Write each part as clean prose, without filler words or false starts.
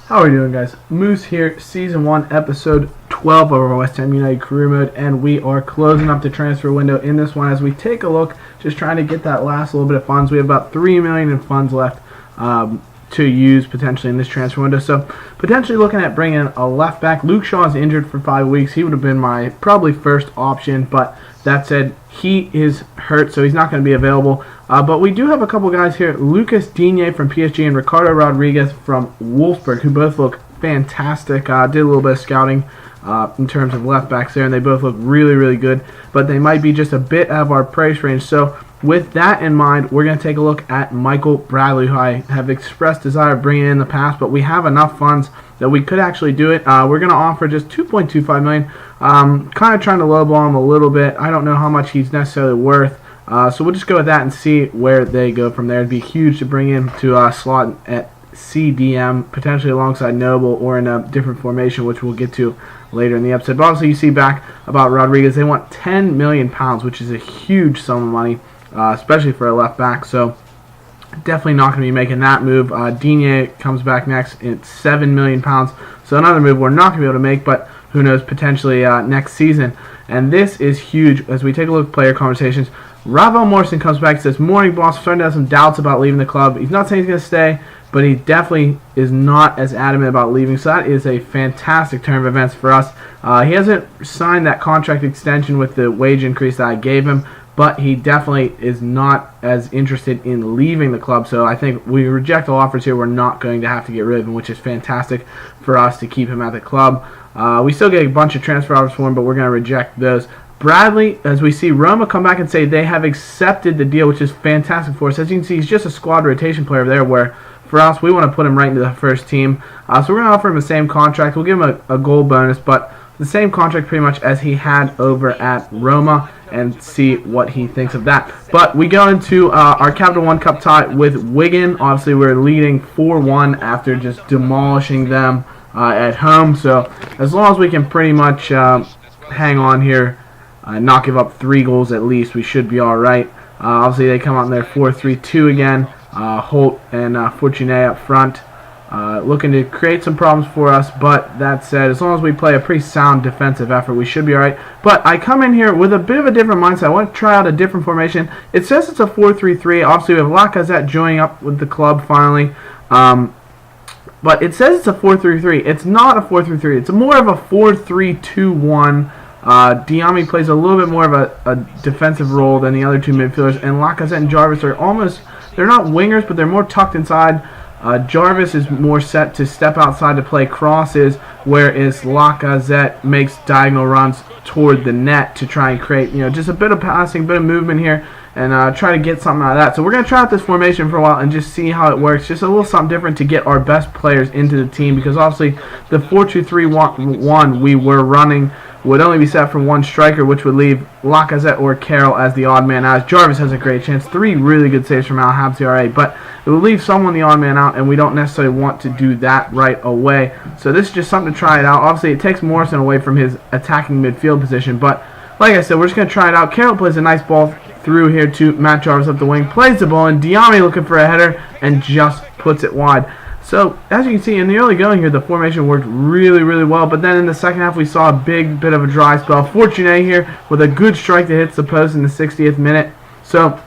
How are we doing, guys? Moose here, Season 1, Episode 12 of our West Ham United career mode, and we are closing up the transfer window in this one as we take a look, just trying to get that last little bit of funds. We have about $3 million in funds left to use potentially in this transfer window, so potentially looking at bringing in a left back. Luke Shaw is injured for 5 weeks. He would have been my probably first option, but that said, he is hurt, so he's not going to be available. But we do have a couple guys here, Lucas Digne from PSG and Ricardo Rodriguez from Wolfsburg, who both look fantastic. Did a little bit of scouting in terms of left backs there, and they both look really, really good. But they might be just a bit out of our price range. So with that in mind, we're going to take a look at Michael Bradley, who I have expressed desire of bringing in the past, but we have enough funds that we could actually do it. We're going to offer just $2.25 million. Kind of trying to lowball him a little bit. I don't know how much he's necessarily worth. So we'll just go with that and see where they go from there. It'd be huge to bring him to slot at CDM, potentially alongside Noble or in a different formation, which we'll get to later in the episode. But obviously you see back about Rodriguez, they want £10 million, which is a huge sum of money, especially for a left back. So definitely not going to be making that move. Digne comes back next at £7 million. So another move we're not going to be able to make, but who knows, potentially next season. And this is huge as we take a look at player conversations. Ravel Morrison comes back and says, "Morning, boss. I'm starting to have some doubts about leaving the club." He's not saying he's going to stay, but he definitely is not as adamant about leaving. So that is a fantastic turn of events for us. He hasn't signed that contract extension with the wage increase that I gave him, but he definitely is not as interested in leaving the club. So I think we reject all offers here. We're not going to have to get rid of him, which is fantastic for us to keep him at the club. We still get a bunch of transfer offers for him, but we're going to reject those. Bradley, as we see Roma come back and say they have accepted the deal, which is fantastic for us. As you can see, he's just a squad rotation player there, where for us, we want to put him right into the first team. So we're going to offer him the same contract. We'll give him a goal bonus, but the same contract pretty much as he had over at Roma, and see what he thinks of that. But we go into our Capital One Cup tie with Wigan. Obviously, we're leading 4-1 after just demolishing them at home. So as long as we can pretty much hang on here, not give up 3 goals at least, we should be all right. Obviously, they come out in there 4-3-2 again. Holt and Fortuné up front, looking to create some problems for us. But that said, as long as we play a pretty sound defensive effort, we should be all right. But I come in here with a bit of a different mindset. I want to try out a different formation. It says it's a 4-3-3. Obviously, we have Lacazette joining up with the club finally. But it says it's a 4-3-3. It's not a 4-3-3. It's more of a 4-3-2-1. Diame plays a little bit more of a defensive role than the other two midfielders, and Lacazette and Jarvis are almost, they're not wingers, but they're more tucked inside. Jarvis is more set to step outside to play crosses, whereas Lacazette makes diagonal runs toward the net to try and create, just a bit of passing, bit of movement here, and try to get something out of that. So we're going to try out this formation for a while and just see how it works. Just a little something different to get our best players into the team, because obviously the 4-2-3-1 we were running would only be set for one striker, which would leave Lacazette or Carroll as the odd man out. Jarvis has a great chance. 3 really good saves from Al Habsi, but it will leave someone the odd man out, and we don't necessarily want to do that right away. So this is just something to try it out. Obviously, it takes Morrison away from his attacking midfield position, but like I said, we're just going to try it out. Carroll plays a nice ball through here to Matt Jarvis up the wing, plays the ball, and Diame looking for a header, and just puts it wide. So, as you can see, in the early going here, the formation worked really, really well. But then in the second half, we saw a big bit of a dry spell. Fortuné here with a good strike that hits the post in the 60th minute. So,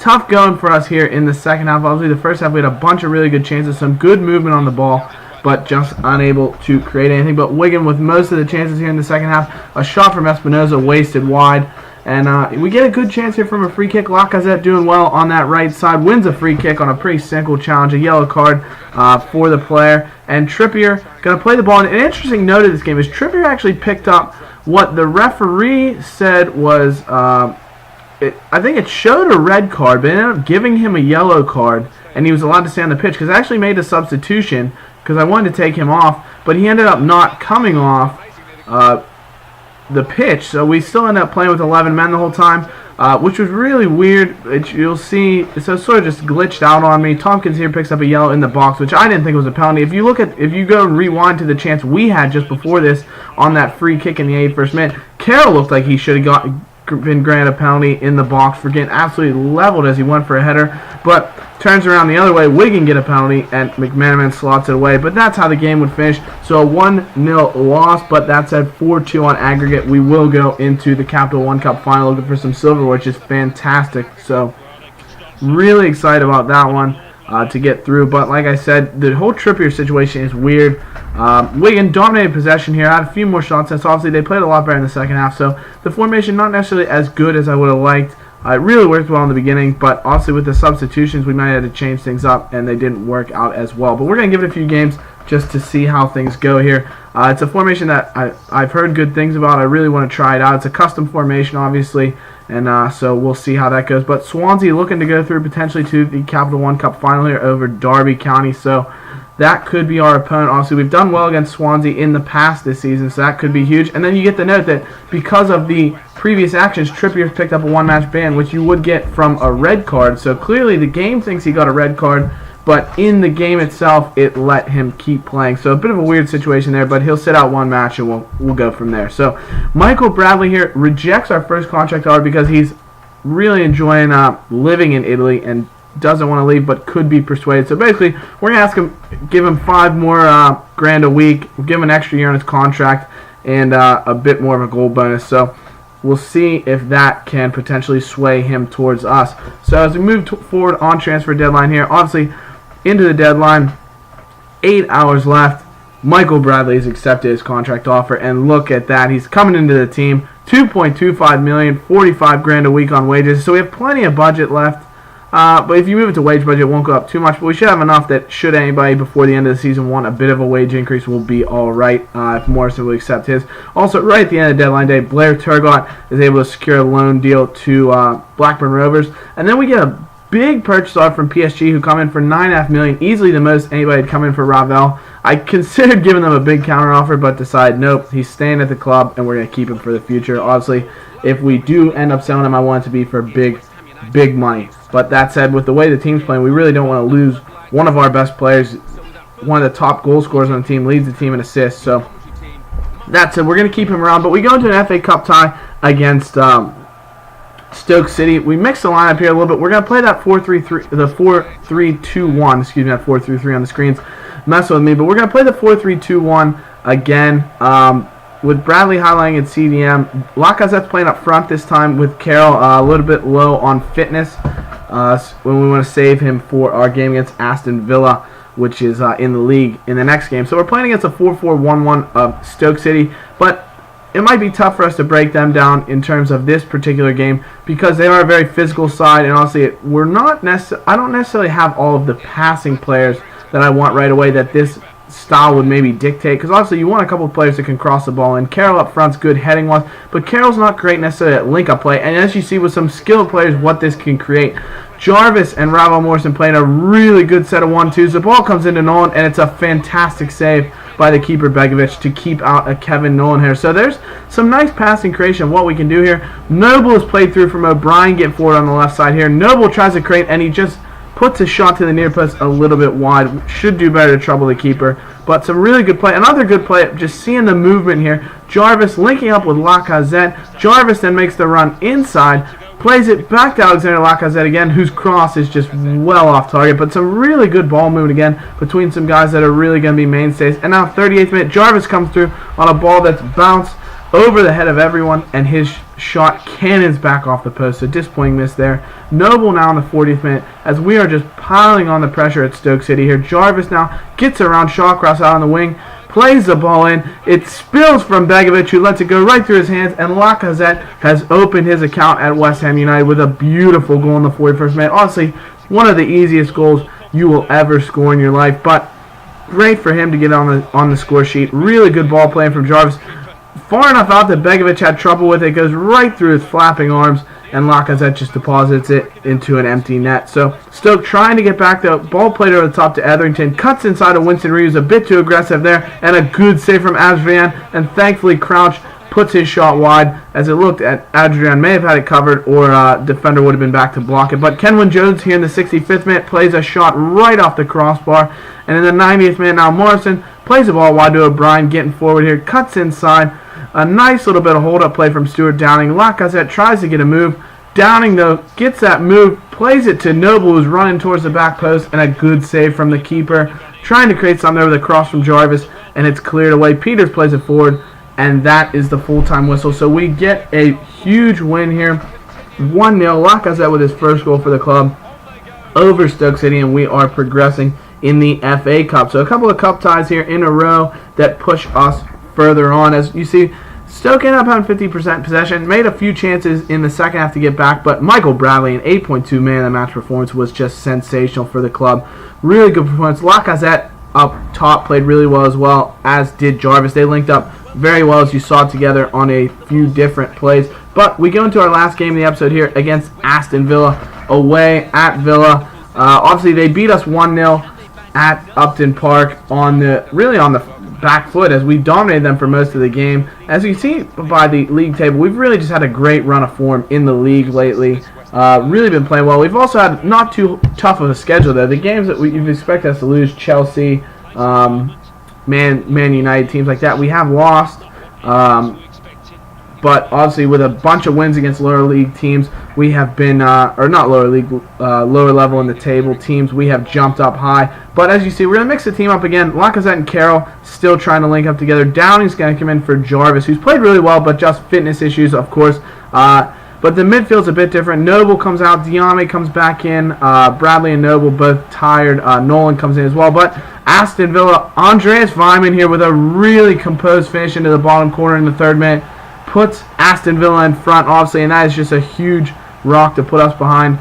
tough going for us here in the second half. Obviously, the first half, we had a bunch of really good chances, some good movement on the ball, but just unable to create anything. But Wigan with most of the chances here in the second half. A shot from Espinoza wasted wide. And we get a good chance here from a free kick. Lacazette doing well on that right side. Wins a free kick on a pretty simple challenge. A yellow card for the player. And Trippier going to play the ball. And an interesting note of this game is Trippier actually picked up what the referee said was, I think it showed a red card, but ended up giving him a yellow card. And he was allowed to stay on the pitch, because I actually made a substitution because I wanted to take him off. But he ended up not coming off the pitch, so we still end up playing with 11 men the whole time, which was really weird. You'll see, so it sort of just glitched out on me. Tompkins here picks up a yellow in the box, which I didn't think was a penalty. If you go and rewind to the chance we had just before this on that free kick in the 81st minute, Carroll looked like he should have been granted a penalty in the box for getting absolutely leveled as he went for a header. but turns around the other way. Wigan get a penalty, and McManaman slots it away. But that's how the game would finish. So a 1-0 loss, but that said 4-2 on aggregate. We will go into the Capital One Cup final looking for some silver, which is fantastic. So really excited about that one to get through. But like I said, the whole Trippier situation is weird. Wigan dominated possession here, had a few more shots. That's obviously they played a lot better in the second half. So the formation not necessarily as good as I would have liked. It really worked well in the beginning, but obviously with the substitutions, we might have to change things up, and they didn't work out as well. But we're going to give it a few games just to see how things go here. It's a formation that I've heard good things about. I really want to try it out. It's a custom formation, obviously, and so we'll see how that goes. But Swansea looking to go through potentially to the Capital One Cup final here over Derby County, so that could be our opponent. Obviously, we've done well against Swansea in the past this season, so that could be huge. And then you get the note that because of the previous actions, Trippier's picked up a one-match ban, which you would get from a red card. So clearly the game thinks he got a red card, but in the game itself, it let him keep playing. So a bit of a weird situation there, but he'll sit out one match, and we'll go from there. So Michael Bradley here rejects our first contract offer because he's really enjoying living in Italy and doesn't want to leave, but could be persuaded. So basically, we're going to ask him, give him 5 more grand a week, give him an extra year on his contract, and a bit more of a goal bonus. So we'll see if that can potentially sway him towards us. So as we move forward on transfer deadline here, obviously into the deadline, 8 hours left. Michael Bradley has accepted his contract offer, and look at that. He's coming into the team, $2.25 million, 45 grand a week on wages. So we have plenty of budget left. But if you move it to wage budget, it won't go up too much. But we should have enough that should anybody before the end of the season want a bit of a wage increase, will be all right if Morrison will accept his. Also, right at the end of deadline day, Blair Turgott is able to secure a loan deal to Blackburn Rovers. And then we get a big purchase offer from PSG, who come in for $9.5 million, easily the most anybody had come in for Ravel. I considered giving them a big counter offer, but decided nope, he's staying at the club, and we're going to keep him for the future. Obviously, if we do end up selling him, I want it to be for big money. But that said, with the way the team's playing, we really don't want to lose one of our best players, one of the top goal scorers on the team, leads the team in assists. So that said, we're going to keep him around. But we go into an FA Cup tie against Stoke City. We mix the lineup here a little bit. We're going to play that 4-3-3, the 4-3-2-1. Excuse me, that 4-3-3 on the screens. Mess with me, but we're going to play the 4-3-2-1 again. With Bradley highlighting at CDM, Lacazette's playing up front this time with Carroll a little bit low on fitness when we want to save him for our game against Aston Villa, which is in the league in the next game. So we're playing against a 4-4-1-1 of Stoke City, but it might be tough for us to break them down in terms of this particular game because they are a very physical side, and honestly, I don't necessarily have all of the passing players that I want right away that this style would maybe dictate, because obviously you want a couple of players that can cross the ball, and Carroll up front's good heading wise, but Carroll's not great necessarily at link-up play, and as you see with some skilled players what this can create. Jarvis and Ravel Morrison playing a really good set of 1-2s. The ball comes into Nolan, and it's a fantastic save by the keeper Begovic to keep out a Kevin Nolan here. So there's some nice passing creation of what we can do here. Noble is played through from O'Brien, get forward on the left side here. Noble tries to create, and he just puts a shot to the near post a little bit wide. Should do better to trouble the keeper. But some really good play. Another good play, just seeing the movement here. Jarvis linking up with Lacazette. Jarvis then makes the run inside. Plays it back to Alexander Lacazette again, whose cross is just well off target. But some really good ball movement again between some guys that are really going to be mainstays. And now 38th minute, Jarvis comes through on a ball that's bounced over the head of everyone, and his shot cannons back off the post. So disappointing miss there. Noble now in the 40th minute as we are just piling on the pressure at Stoke City here. Jarvis now gets around Shawcross out on the wing, plays the ball in. It spills from Begovic, who lets it go right through his hands, and Lacazette has opened his account at West Ham United with a beautiful goal in the 41st minute. Honestly, one of the easiest goals you will ever score in your life, but great for him to get on the score sheet. Really good ball playing from Jarvis. Far enough out that Begovic had trouble with it. Goes right through his flapping arms, and Lacazette just deposits it into an empty net. So Stoke trying to get back. The ball played over the top to Etherington. Cuts inside of Winston Reeves. A bit too aggressive there. And a good save from Adrian. And thankfully Crouch puts his shot wide. As it looked at Adrian may have had it covered, or defender would have been back to block it. But Kenwyn Jones here in the 65th minute plays a shot right off the crossbar. And in the 90th minute now Morrison plays the ball wide to O'Brien, getting forward here. Cuts inside. A nice little bit of hold-up play from Stuart Downing. Lacazette tries to get a move, Downing, though, gets that move, plays it to Noble, who's running towards the back post, and a good save from the keeper. Trying to create something there with a cross from Jarvis, and it's cleared away. Peters plays it forward, and that is the full-time whistle. So we get a huge win here. 1-0. Lacazette with his first goal for the club over Stoke City, and we are progressing in the FA Cup. So a couple of cup ties here in a row that push us further on. As you see, Stoke ended up having 50% possession, made a few chances in the second half to get back, but Michael Bradley, an 8.2 man of the match performance, was just sensational for the club. Really good performance. Lacazette up top played really well as well, as did Jarvis. They linked up very well, as you saw together on a few different plays. But we go into our last game of the episode here against Aston Villa, away at Villa. Obviously, they beat us 1-0 at Upton Park on the back foot, as we dominated them for most of the game. As you see by the league table, we've really just had a great run of form in the league lately. Really been playing well. We've also had not too tough of a schedule there. The games that you'd expect us to lose, Chelsea, Man United, teams like that, we have lost. But obviously with a bunch of wins against lower league teams, we have been, or not lower league, lower level in the table teams, we have jumped up high. But as you see, we're going to mix the team up again. Lacazette and Carroll still trying to link up together. Downing's going to come in for Jarvis, who's played really well, but just fitness issues, of course. But the midfield's a bit different. Noble comes out, Diame comes back in, Bradley and Noble both tired. Nolan comes in as well. But Aston Villa, Andreas Weimann here with a really composed finish into the bottom corner in the 3rd minute. Puts Aston Villa in front, obviously, and that is just a huge rock to put us behind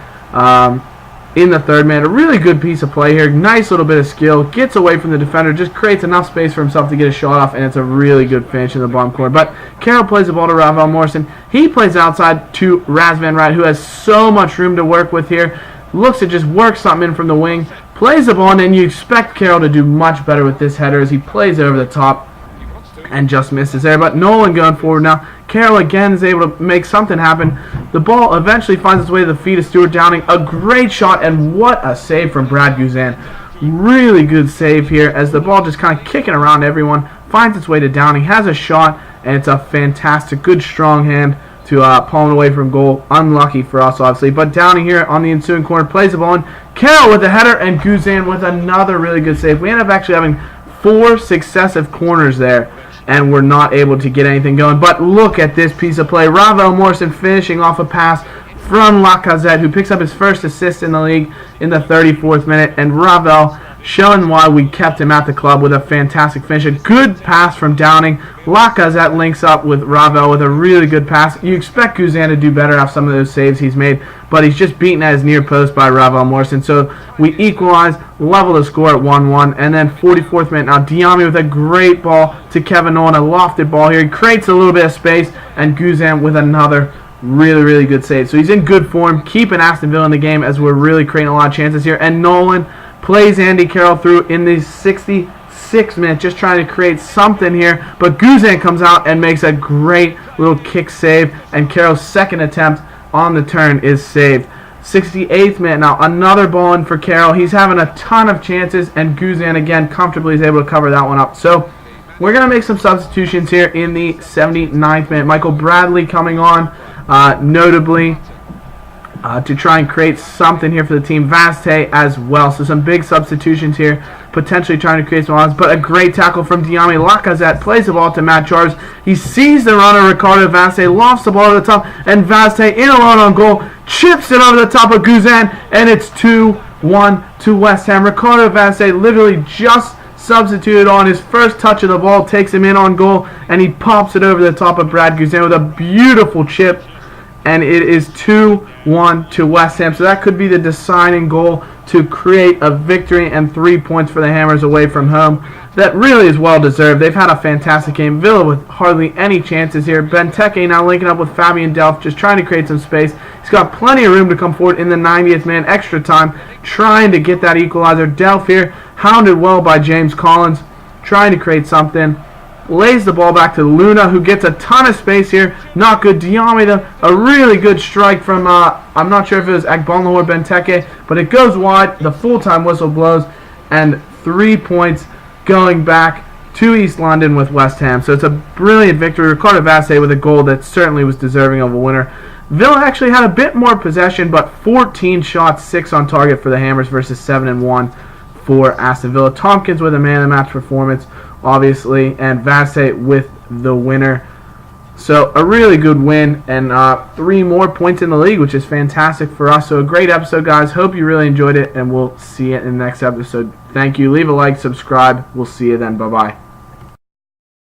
in the 3rd minute. A really good piece of play here. Nice little bit of skill. Gets away from the defender, just creates enough space for himself to get a shot off, and it's a really good finish in the bottom corner. But Carroll plays the ball to Ravel Morrison. He plays outside to Razvan Wright, who has so much room to work with here. Looks to just work something in from the wing. Plays the ball, and you expect Carroll to do much better with this header as he plays over the top and just misses there. But Nolan going forward now. Carroll again is able to make something happen. The ball eventually finds its way to the feet of Stuart Downing. A great shot, and what a save from Brad Guzan. Really good save here as the ball just kind of kicking around everyone. Finds its way to Downing, has a shot, and it's a fantastic, good strong hand to palm it away from goal. Unlucky for us, obviously. But Downing here on the ensuing corner plays the ball in. Carroll with the header, and Guzan with another really good save. We end up actually having 4 successive corners there, and we're not able to get anything going. But look at this piece of play. Ravel Morrison finishing off a pass from Lacazette, who picks up his first assist in the league in the 34th minute. And Ravel showing why we kept him at the club with a fantastic finish. A good pass from Downing. Lacazette links up with Ravel with a really good pass. You expect Guzan to do better off some of those saves he's made, but he's just beaten at his near post by Ravel Morrison. So we equalize, level the score at 1-1, and then 44th minute now, Diame with a great ball to Kevin Nolan, a lofted ball here. He creates a little bit of space, and Guzan with another really good save. So he's in good form, keeping Aston Villa in the game as we're really creating a lot of chances here. And Nolan plays Andy Carroll through in the 66th minute, just trying to create something here. But Guzan comes out and makes a great little kick save, and Carroll's second attempt on the turn is saved. 68th minute now, another ball in for Carroll. He's having a ton of chances, and Guzan again comfortably is able to cover that one up. So we're going to make some substitutions here in the 79th minute. Michael Bradley coming on, notably, to try and create something here for the team. Vazte as well. So some big substitutions here, potentially trying to create some odds. But a great tackle from Diame. Lacazette plays the ball to Matt Jarvis. He sees the runner, Ricardo Vazte, lofts the ball over the top, and Vazte in alone on goal, chips it over the top of Guzan, and it's 2-1 to West Ham. Ricardo Vazte literally just substituted on his first touch of the ball, takes him in on goal, and he pops it over the top of Brad Guzan with a beautiful chip. And it is 2-1 to West Ham. So that could be the deciding goal to create a victory and 3 points for the Hammers away from home. That really is well deserved. They've had a fantastic game. Villa with hardly any chances here. Benteke now linking up with Fabian Delph, just trying to create some space. He's got plenty of room to come forward in the 90th minute, extra time, trying to get that equalizer. Delph here, hounded well by James Collins, trying to create something. Lays the ball back to Luna, who gets a ton of space here. Not good. Diame, a really good strike from, I'm not sure if it was Agbolno or Benteke, but it goes wide. The full-time whistle blows, and 3 points going back to East London with West Ham. So it's a brilliant victory. Ricardo Vazte with a goal that certainly was deserving of a winner. Villa actually had a bit more possession, but 14 shots, 6 on target for the Hammers versus 7-1 for Aston Villa. Tompkins with a man-of-the-match performance, obviously, and Vasse with the winner. So a really good win, and 3 more points in the league, which is fantastic for us. So a great episode, guys. Hope you really enjoyed it, and we'll see you in the next episode. Thank you. Leave a like, subscribe. We'll see you then. Bye-bye.